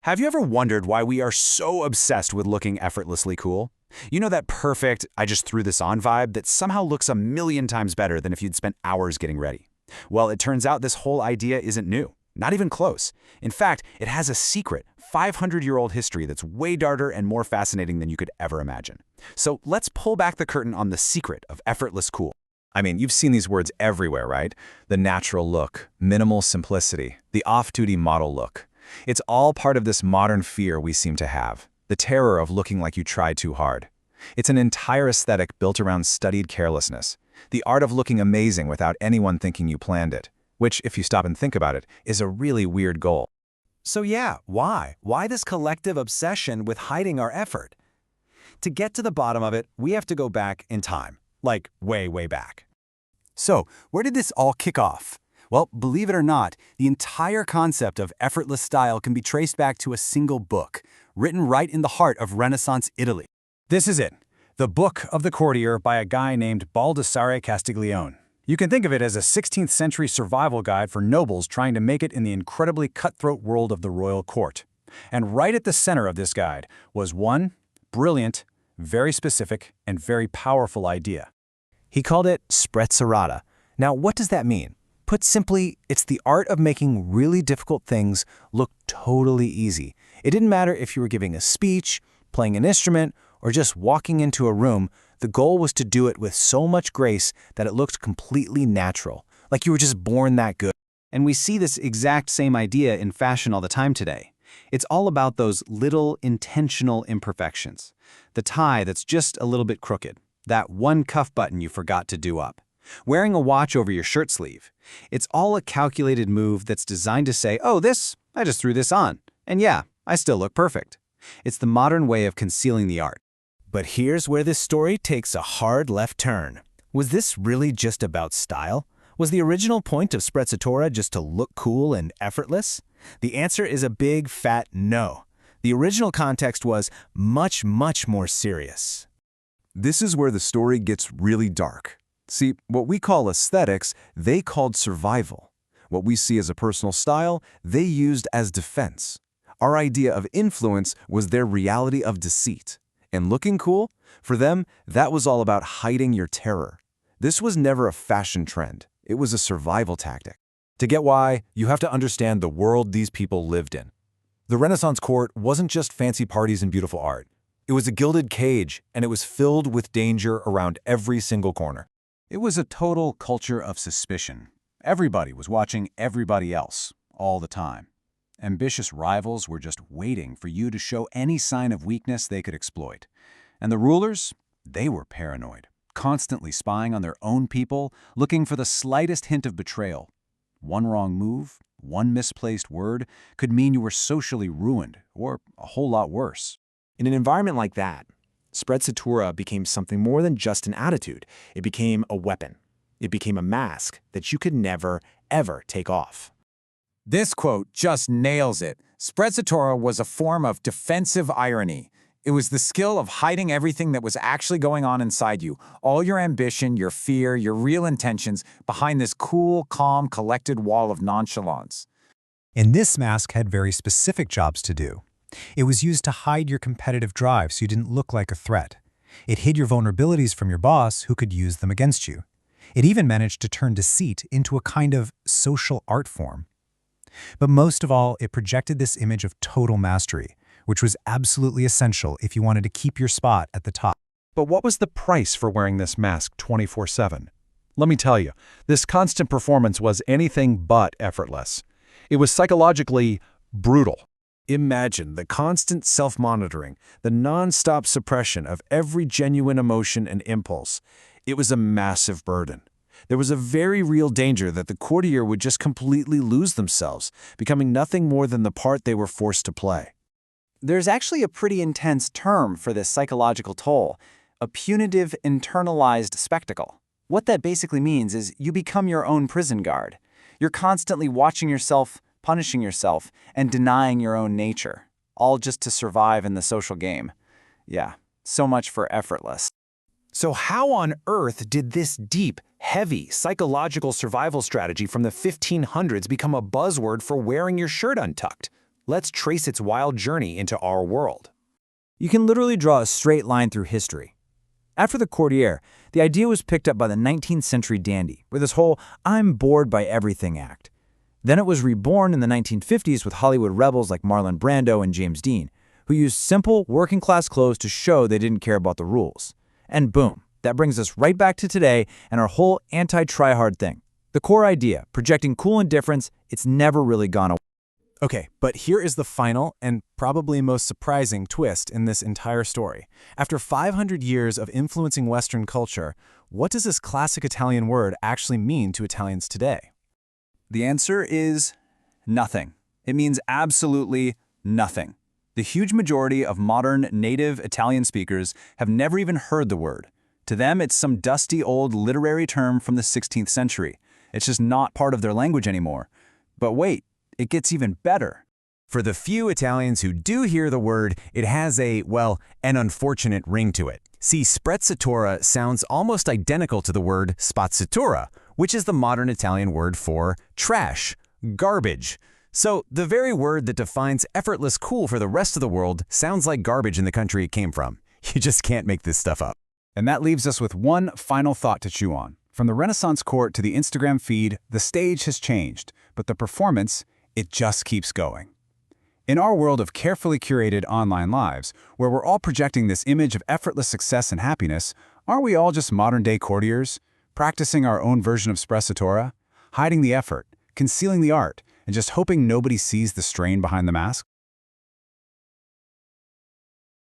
Have you ever wondered why we are so obsessed with looking effortlessly cool? You know that perfect, I just threw this on vibe that somehow looks a million times better than if you'd spent hours getting ready. Well, it turns out this whole idea isn't new, not even close. In fact, it has a secret, 500-year-old history that's way darker and more fascinating than you could ever imagine. So let's pull back the curtain on the secret of effortless cool. I mean, you've seen these words everywhere, right? The natural look, minimal simplicity, the off-duty model look. It's all part of this modern fear we seem to have, the terror of looking like you tried too hard. It's an entire aesthetic built around studied carelessness, the art of looking amazing without anyone thinking you planned it, which, if you stop and think about it, is a really weird goal. So yeah, why? Why this collective obsession with hiding our effort? To get to the bottom of it, we have to go back in time, like way, way back. So, where did this all kick off? Well, believe it or not, the entire concept of effortless style can be traced back to a single book, written right in the heart of Renaissance Italy. This is it, The Book of the Courtier by a guy named Baldassare Castiglione. You can think of it as a 16th century survival guide for nobles trying to make it in the incredibly cutthroat world of the royal court. And right at the center of this guide was one brilliant, very specific, and very powerful idea. He called it Sprezzatura. Now, what does that mean? Put simply, it's the art of making really difficult things look totally easy. It didn't matter if you were giving a speech, playing an instrument, or just walking into a room. The goal was to do it with so much grace that it looked completely natural, like you were just born that good. And we see this exact same idea in fashion all the time today. It's all about those little intentional imperfections. The tie that's just a little bit crooked, that one cuff button you forgot to do up. Wearing a watch over your shirt sleeve. It's all a calculated move that's designed to say, oh, I just threw this on. And yeah, I still look perfect. It's the modern way of concealing the art. But here's where this story takes a hard left turn. Was this really just about style? Was the original point of Sprezzatura just to look cool and effortless? The answer is a big, fat no. The original context was much, much more serious. This is where the story gets really dark. See, what we call aesthetics, they called survival. What we see as a personal style, they used as defense. Our idea of influence was their reality of deceit. And looking cool? For them, that was all about hiding your terror. This was never a fashion trend. It was a survival tactic. To get why, you have to understand the world these people lived in. The Renaissance court wasn't just fancy parties and beautiful art. It was a gilded cage, and it was filled with danger around every single corner. It was a total culture of suspicion. Everybody was watching everybody else, all the time. Ambitious rivals were just waiting for you to show any sign of weakness they could exploit. And the rulers, they were paranoid, constantly spying on their own people, looking for the slightest hint of betrayal. One wrong move, one misplaced word, could mean you were socially ruined, or a whole lot worse. In an environment like that, Sprezzatura became something more than just an attitude. It became a weapon. It became a mask that you could never, ever take off. This quote just nails it. Sprezzatura was a form of defensive irony. It was the skill of hiding everything that was actually going on inside you, all your ambition, your fear, your real intentions, behind this cool, calm, collected wall of nonchalance. And this mask had very specific jobs to do. It was used to hide your competitive drive so you didn't look like a threat. It hid your vulnerabilities from your boss, who could use them against you. It even managed to turn deceit into a kind of social art form. But most of all, it projected this image of total mastery, which was absolutely essential if you wanted to keep your spot at the top. But what was the price for wearing this mask 24/7? Let me tell you, this constant performance was anything but effortless. It was psychologically brutal. Imagine the constant self-monitoring, the non-stop suppression of every genuine emotion and impulse. It was a massive burden. There was a very real danger that the courtier would just completely lose themselves, becoming nothing more than the part they were forced to play. There's actually a pretty intense term for this psychological toll, a punitive internalized spectacle. What that basically means is you become your own prison guard. You're constantly watching yourself, punishing yourself, and denying your own nature, all just to survive in the social game. Yeah, so much for effortless. So how on earth did this deep, heavy, psychological survival strategy from the 1500s become a buzzword for wearing your shirt untucked? Let's trace its wild journey into our world. You can literally draw a straight line through history. After the courtier, the idea was picked up by the 19th century dandy with this whole "I'm bored by everything" act. Then it was reborn in the 1950s with Hollywood rebels like Marlon Brando and James Dean, who used simple, working-class clothes to show they didn't care about the rules. And boom, that brings us right back to today and our whole anti-try-hard thing. The core idea, projecting cool indifference, it's never really gone away. Okay, but here is the final and probably most surprising twist in this entire story. After 500 years of influencing Western culture, what does this classic Italian word actually mean to Italians today? The answer is nothing. It means absolutely nothing. The huge majority of modern native Italian speakers have never even heard the word. To them, it's some dusty old literary term from the 16th century. It's just not part of their language anymore. But wait, it gets even better. For the few Italians who do hear the word, it has an unfortunate ring to it. See, Sprezzatura sounds almost identical to the word spazzatura, which is the modern Italian word for trash, garbage. So the very word that defines effortless cool for the rest of the world sounds like garbage in the country it came from. You just can't make this stuff up. And that leaves us with one final thought to chew on. From the Renaissance court to the Instagram feed, the stage has changed, but the performance, it just keeps going. In our world of carefully curated online lives, where we're all projecting this image of effortless success and happiness, aren't we all just modern-day courtiers, practicing our own version of Sprezzatura, hiding the effort, concealing the art, and just hoping nobody sees the strain behind the mask?